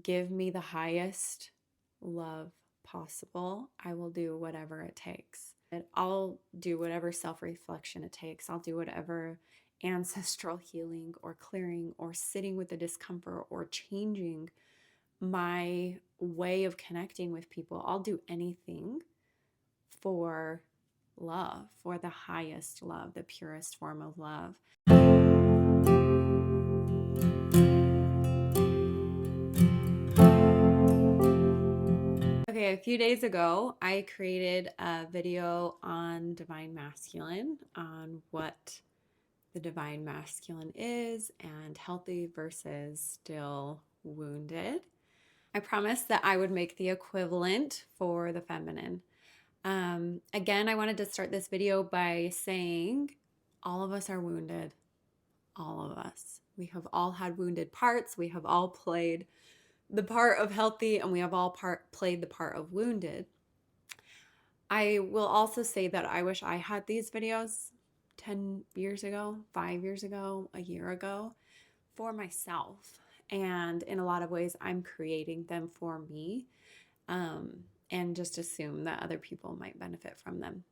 give me the highest love possible. I will do whatever it takes. I'll do whatever self reflection it takes. I'll do whatever ancestral healing or clearing or sitting with the discomfort or changing my way of connecting with people. I'll do anything for love, for the highest love, the purest form of love. Okay, a few days ago, I created a video on divine masculine, on what the divine masculine is and healthy versus still wounded. I promised that I would make the equivalent for the feminine. Again, I wanted to start this video by saying all of us are wounded. All of us. We have all had wounded parts. We have all played the part of healthy, and we have all played the part of wounded. I will also say that I wish I had these videos 10 years ago, 5 years ago, a year ago for myself. And in a lot of ways, I'm creating them for me, and just assume that other people might benefit from them.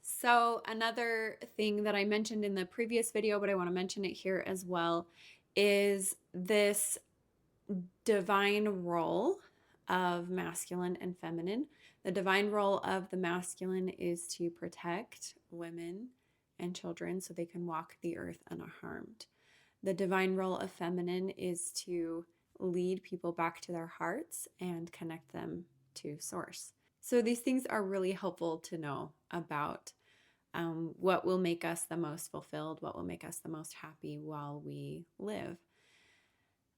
So another thing that I mentioned in the previous video, but I want to mention it here as well, is this divine role of masculine and feminine. The divine role of the masculine is to protect women and children so they can walk the earth unharmed. The divine role of feminine is to lead people back to their hearts and connect them to source. So these things are really helpful to know about what will make us the most fulfilled, what will make us the most happy while we live.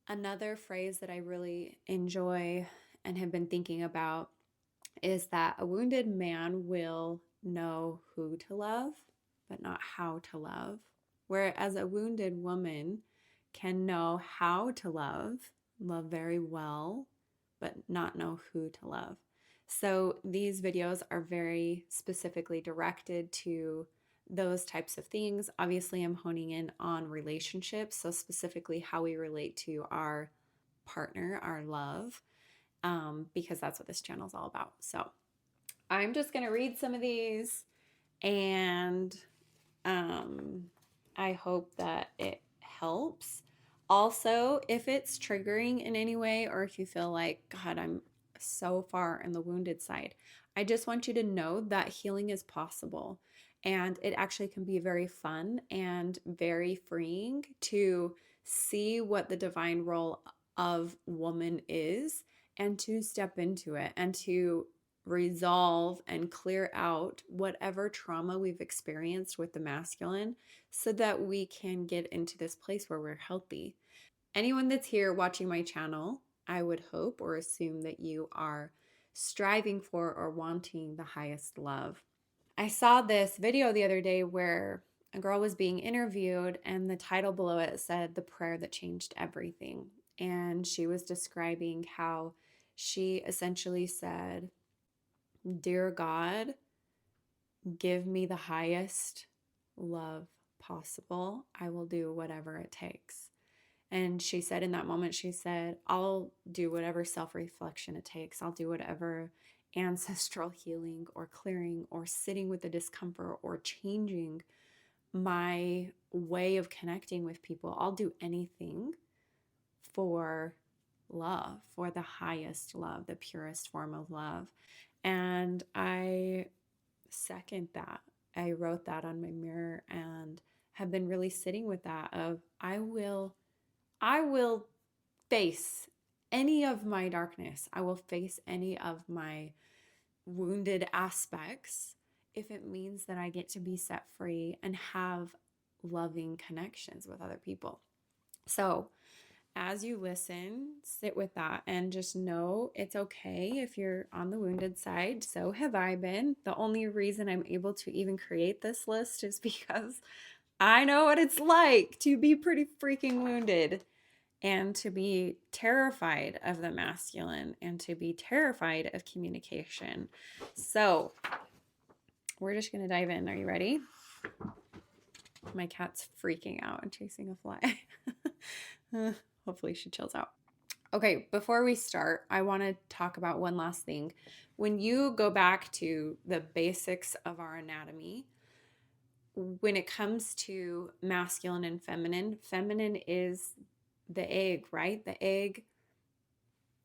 Another phrase that I really enjoy and have been thinking about is that a wounded man will know who to love, but not how to love. Whereas a wounded woman can know how to love very well, but not know who to love. So these videos are very specifically directed to those types of things. Obviously, I'm honing in on relationships, so specifically how we relate to our partner, our love, because that's what this channel is all about. So I'm just going to read some of these, and I hope that it helps. Also, if it's triggering in any way, or if you feel like, God, I'm so far in the wounded side, I just want you to know that healing is possible. And it actually can be very fun and very freeing to see what the divine role of woman is and to step into it and to resolve and clear out whatever trauma we've experienced with the masculine so that we can get into this place where we're healthy. Anyone that's here watching my channel, I would hope or assume that you are striving for or wanting the highest love. I saw this video the other day where a girl was being interviewed, and the title below it said, "The Prayer That Changed Everything." And she was describing how she essentially said, "Dear God, give me the highest love possible. I will do whatever it takes." And she said in that moment, she said, I'll do whatever self reflection it takes. I'll do whatever ancestral healing or clearing or sitting with the discomfort or changing my way of connecting with people. I'll do anything for love, for the highest love, the purest form of love. And I second that. I wrote that on my mirror and have been really sitting with that of I will face any of my darkness. I will face any of my wounded aspects if it means that I get to be set free and have loving connections with other people. So, as you listen, sit with that and just know it's okay if you're on the wounded side. So have I been. The only reason I'm able to even create this list is because I know what it's like to be pretty freaking wounded and to be terrified of the masculine and to be terrified of communication. So we're just going to dive in. Are you ready? My cat's freaking out and chasing a fly. Hopefully she chills out. Okay, before we start, I want to talk about one last thing. When you go back to the basics of our anatomy, when it comes to masculine and feminine, feminine is the egg, right? The egg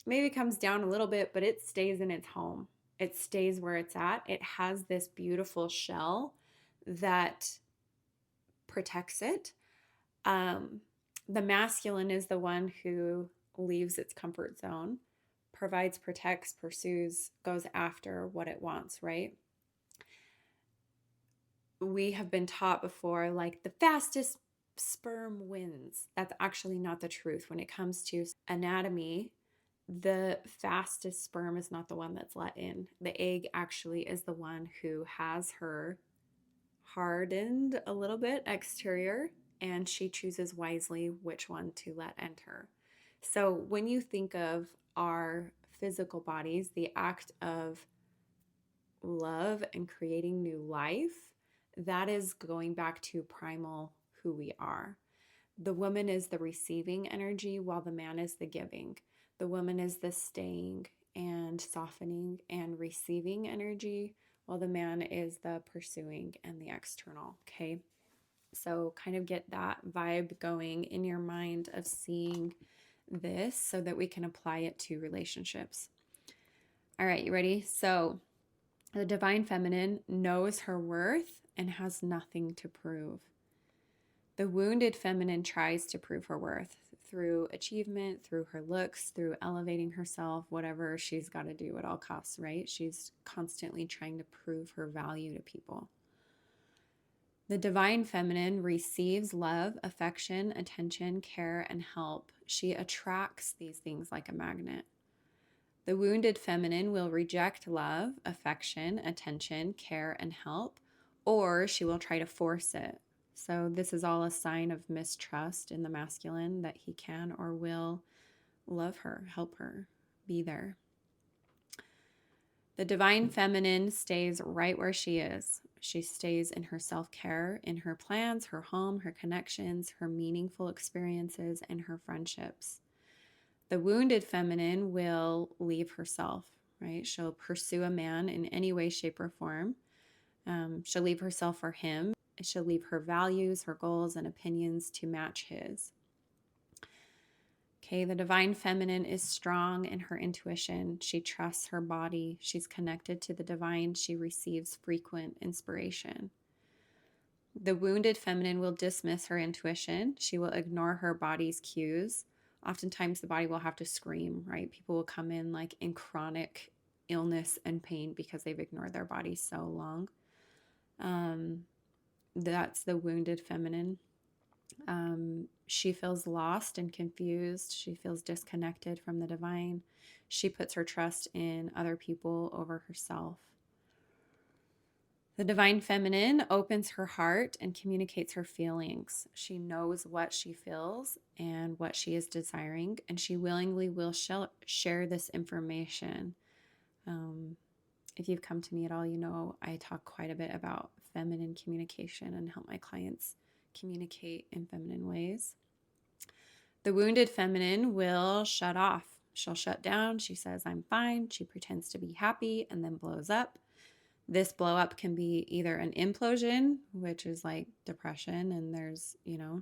maybe comes down a little bit, but it stays in its home. It stays where it's at. It has this beautiful shell that protects it. Um, the masculine is the one who leaves its comfort zone, provides, protects, pursues, goes after what it wants, right? We have been taught before, like the fastest sperm wins. That's actually not the truth. When it comes to anatomy, the fastest sperm is not the one that's let in. The egg actually is the one who has her hardened a little bit exterior, and she chooses wisely which one to let enter. So when you think of our physical bodies, the act of love and creating new life, that is going back to primal who we are. The woman is the receiving energy while the man is the giving. The woman is the staying and softening and receiving energy while the man is the pursuing and the external. Okay. So kind of get that vibe going in your mind of seeing this so that we can apply it to relationships. All right, you ready? So the divine feminine knows her worth and has nothing to prove. The wounded feminine tries to prove her worth through achievement, through her looks, through elevating herself, whatever she's got to do at all costs, right? She's constantly trying to prove her value to people. The divine feminine receives love, affection, attention, care, and help. She attracts these things like a magnet. The wounded feminine will reject love, affection, attention, care, and help, or she will try to force it. So, this is all a sign of mistrust in the masculine that he can or will love her, help her, be there. The divine feminine stays right where she is. She stays in her self care, in her plans, her home, her connections, her meaningful experiences, and her friendships. The wounded feminine will leave herself, right? She'll pursue a man in any way, shape, or form. She'll leave herself for him. She'll leave her values, her goals, and opinions to match his. Okay, the divine feminine is strong in her intuition. She trusts her body. She's connected to the divine. She receives frequent inspiration. The wounded feminine will dismiss her intuition. She will ignore her body's cues. Oftentimes, the body will have to scream, right? People will come in like in chronic illness and pain because they've ignored their body so long. That's the wounded feminine. She feels lost and confused. She feels disconnected from the divine. She puts her trust in other people over herself. The divine feminine opens her heart and communicates her feelings. She knows what she feels and what she is desiring, and she willingly will share this information. If you've come to me at all, you know I talk quite a bit about feminine communication and help my clients communicate in feminine ways. The wounded feminine will shut off. She'll shut down. She says, I'm fine. She pretends to be happy and then blows up. This blow up can be either an implosion, which is like depression, and there's,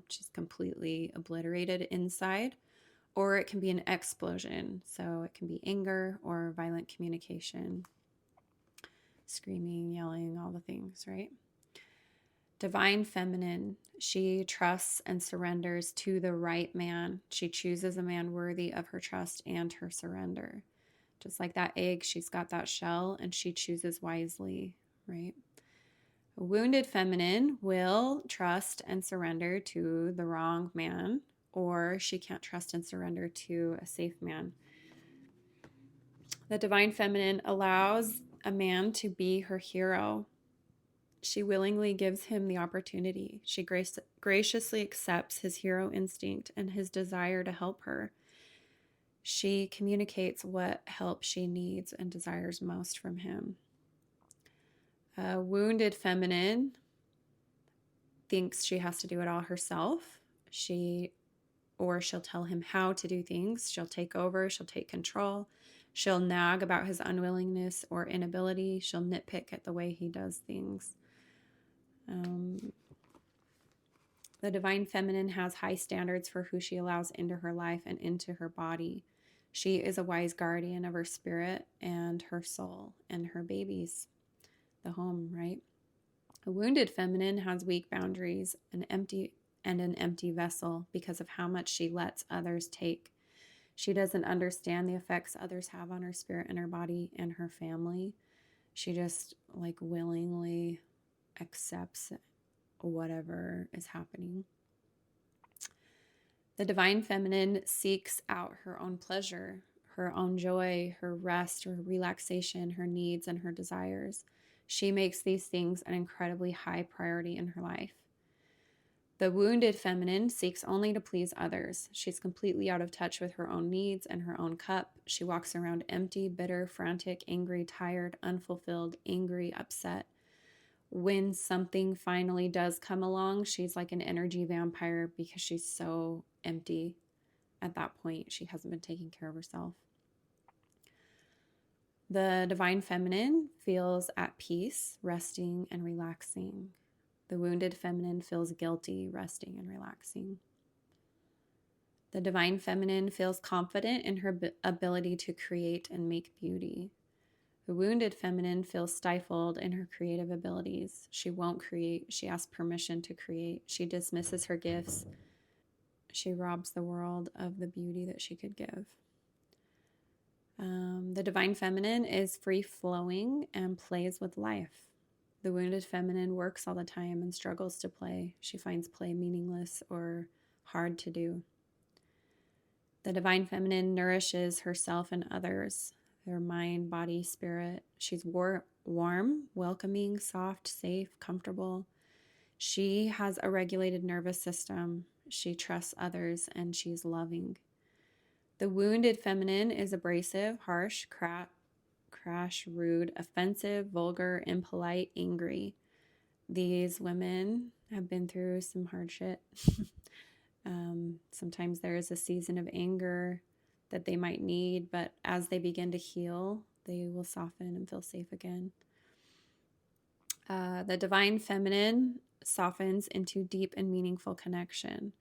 she's completely obliterated inside, or it can be an explosion. So it can be anger or violent communication, screaming, yelling, all the things, right? Divine feminine, she trusts and surrenders to the right man. She chooses a man worthy of her trust and her surrender. Just like that egg, she's got that shell and she chooses wisely, right? A wounded feminine will trust and surrender to the wrong man, or she can't trust and surrender to a safe man. The divine feminine allows a man to be her hero. She willingly gives him the opportunity. She graciously accepts his hero instinct and his desire to help her. She communicates what help she needs and desires most from him. A wounded feminine thinks she has to do it all herself. She or she'll tell him how to do things. She'll take over, she'll take control. She'll nag about his unwillingness or inability. She'll nitpick at the way he does things. The divine feminine has high standards for who she allows into her life and into her body. She is a wise guardian of her spirit and her soul and her babies, the home, right? A wounded feminine has weak boundaries, an empty vessel because of how much she lets others take. She doesn't understand the effects others have on her spirit and her body and her family. She just willingly accepts whatever is happening. The divine feminine seeks out her own pleasure, her own joy, her rest, her relaxation, her needs, and her desires. She makes these things an incredibly high priority in her life. The wounded feminine seeks only to please others. She's completely out of touch with her own needs and her own cup. She walks around empty, bitter, frantic, angry, tired, unfulfilled, angry, upset. When something finally does come along, she's like an energy vampire because she's so empty at that point. She hasn't been taking care of herself. The divine feminine feels at peace, resting and relaxing. The wounded feminine feels guilty, resting and relaxing. The divine feminine feels confident in her ability to create and make beauty. The wounded feminine feels stifled in her creative abilities. She won't create. She asks permission to create. She dismisses her gifts. She robs the world of the beauty that she could give. The divine feminine is free-flowing and plays with life. The wounded feminine works all the time and struggles to play. She finds play meaningless or hard to do. The divine feminine nourishes herself and others, their mind, body, spirit. She's warm, welcoming, soft, safe, comfortable. She has a regulated nervous system. She trusts others, and she's loving. The wounded feminine is abrasive, harsh, crash, rude, offensive, vulgar, impolite, angry. These women have been through some hard shit. Sometimes there is a season of anger that they might need, but as they begin to heal, they will soften and feel safe again. The divine feminine softens into deep and meaningful connection.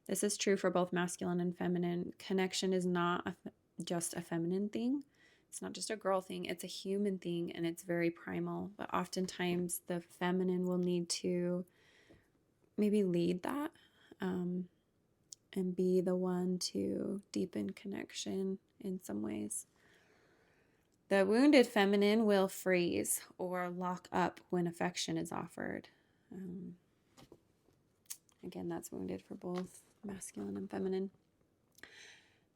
This is true for both masculine and feminine. Connection is not just a feminine thing. It's not just a girl thing. It's a human thing, and it's very primal. But oftentimes the feminine will need to maybe lead that and be the one to deepen connection in some ways. The wounded feminine will freeze or lock up when affection is offered. Again, that's wounded for both masculine and feminine.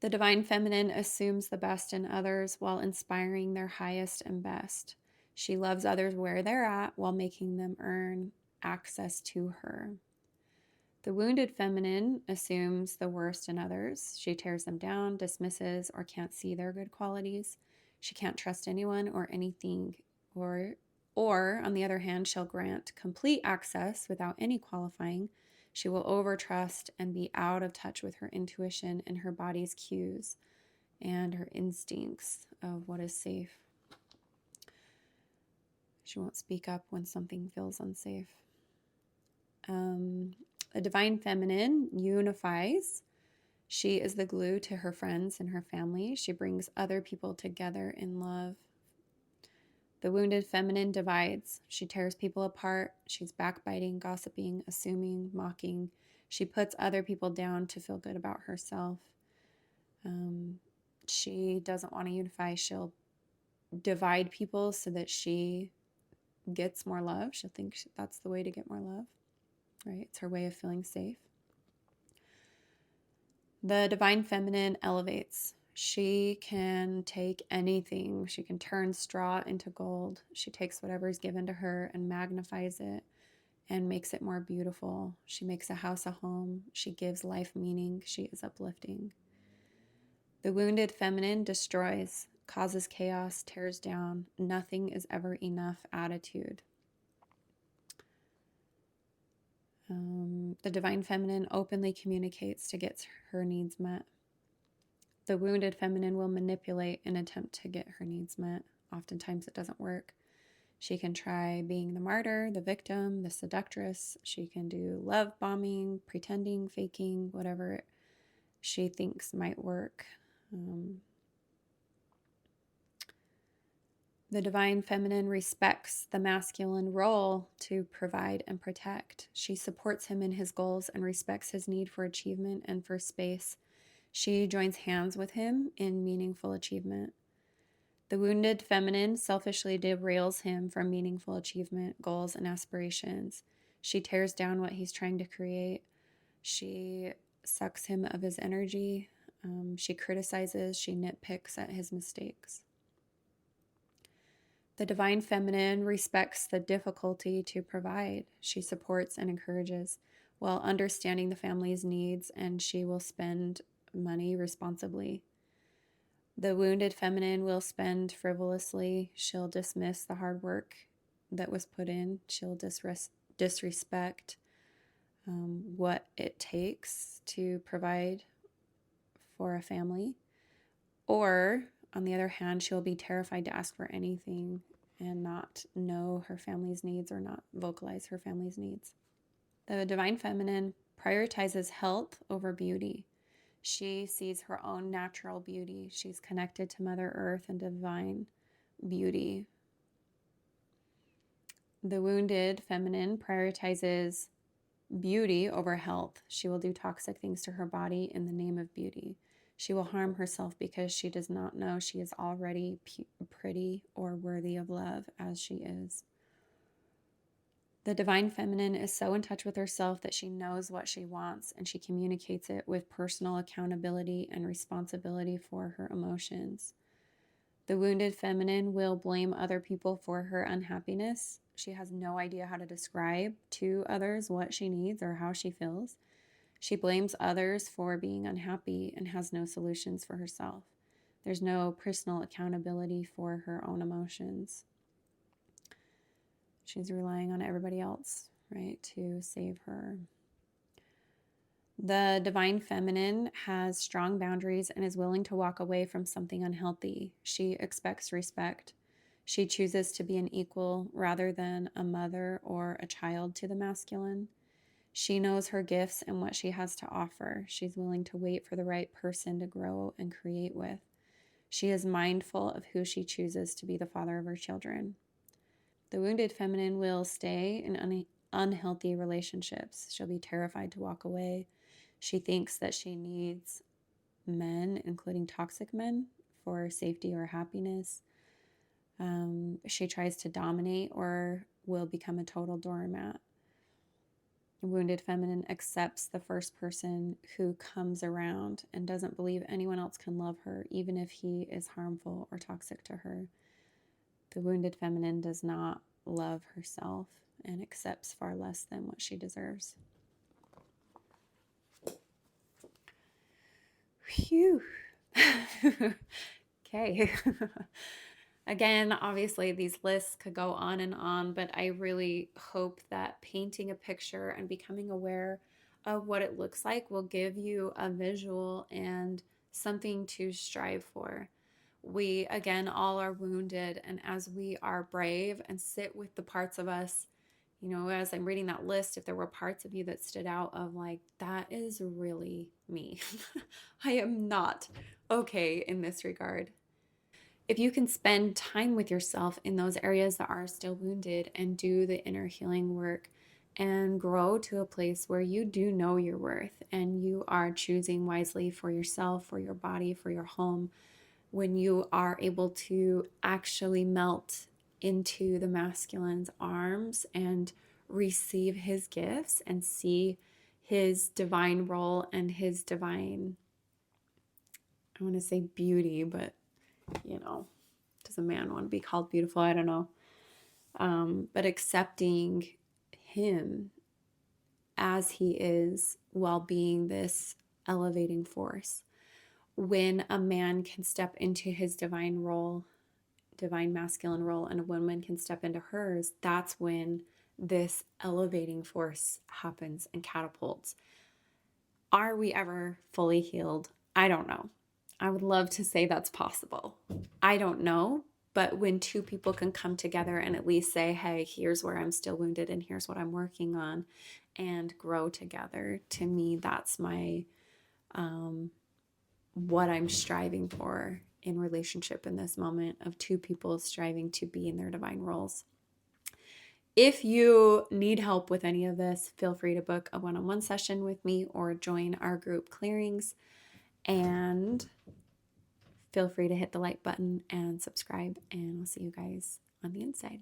The divine feminine assumes the best in others while inspiring their highest and best. She loves others where they're at while making them earn access to her. The wounded feminine assumes the worst in others. She tears them down, dismisses, or can't see their good qualities. She can't trust anyone or anything. Or on the other hand, she'll grant complete access without any qualifying. She will overtrust and be out of touch with her intuition and her body's cues and her instincts of what is safe. She won't speak up when something feels unsafe. The divine feminine unifies. She is the glue to her friends and her family. She brings other people together in love. The wounded feminine divides. She tears people apart. She's backbiting, gossiping, assuming, mocking. She puts other people down to feel good about herself. She doesn't want to unify. She'll divide people so that she gets more love. She'll think that's the way to get more love, right? It's her way of feeling safe. The divine feminine elevates. She can take anything. She can turn straw into gold. She takes whatever is given to her and magnifies it and makes it more beautiful. She makes a house a home. She gives life meaning. She is uplifting. The wounded feminine destroys, causes chaos, tears down. Nothing is ever enough attitude. The divine feminine openly communicates to get her needs met. The wounded feminine will manipulate and attempt to get her needs met. Oftentimes it doesn't work. She can try being the martyr, the victim, the seductress. She can do love bombing, pretending, faking, whatever she thinks might work. The divine feminine respects the masculine role to provide and protect. She supports him in his goals and respects his need for achievement and for space. She joins hands with him in meaningful achievement. The wounded feminine selfishly derails him from meaningful achievement, goals, and aspirations. She tears down what he's trying to create. She sucks him of his energy. She criticizes. She nitpicks at his mistakes. The divine feminine respects the difficulty to provide. She supports and encourages while understanding the family's needs, and she will spend money responsibly. The wounded feminine will spend frivolously. She'll dismiss the hard work that was put in. She'll disrespect what it takes to provide for a family. Or, on the other hand, she'll be terrified to ask for anything and not know her family's needs or not vocalize her family's needs. The divine feminine prioritizes health over beauty. She sees her own natural beauty. She's connected to Mother Earth and divine beauty. The wounded feminine prioritizes beauty over health. She will do toxic things to her body in the name of beauty. She will harm herself because she does not know she is already pretty or worthy of love as she is. The divine feminine is so in touch with herself that she knows what she wants, and she communicates it with personal accountability and responsibility for her emotions. The wounded feminine will blame other people for her unhappiness. She has no idea how to describe to others what she needs or how she feels. She blames others for being unhappy and has no solutions for herself. There's no personal accountability for her own emotions. She's relying on everybody else, right, to save her. The divine feminine has strong boundaries and is willing to walk away from something unhealthy. She expects respect. She chooses to be an equal rather than a mother or a child to the masculine. She knows her gifts and what she has to offer. She's willing to wait for the right person to grow and create with. She is mindful of who she chooses to be the father of her children. The wounded feminine will stay in unhealthy relationships. She'll be terrified to walk away. She thinks that she needs men, including toxic men, for safety or happiness. She tries to dominate or will become a total doormat. The wounded feminine accepts the first person who comes around and doesn't believe anyone else can love her, even if he is harmful or toxic to her. The wounded feminine does not love herself and accepts far less than what she deserves. Phew. Okay. Again, obviously, these lists could go on, but I really hope that painting a picture and becoming aware of what it looks like will give you a visual and something to strive for. We, again, all are wounded, and as we are brave and sit with the parts of us, you know, as I'm reading that list, if there were parts of you that stood out of like, that is really me. I am not okay in this regard. If you can spend time with yourself in those areas that are still wounded and do the inner healing work and grow to a place where you do know your worth and you are choosing wisely for yourself, for your body, for your home, when you are able to actually melt into the masculine's arms and receive his gifts and see his divine role and his divine, I want to say beauty, but you know, does a man want to be called beautiful? I don't know. But accepting him as he is while being this elevating force. When a man can step into his divine role, divine masculine role, and a woman can step into hers, that's when this elevating force happens and catapults. Are we ever fully healed? I don't know. I would love to say that's possible. I don't know. But when two people can come together and at least say, hey, here's where I'm still wounded and here's what I'm working on, and grow together, to me, that's my what I'm striving for in relationship in this moment, of two people striving to be in their divine roles. If you need help with any of this, feel free to book a one-on-one session with me or join our group clearings. And feel free to hit the like button and subscribe, and we'll see you guys on the inside.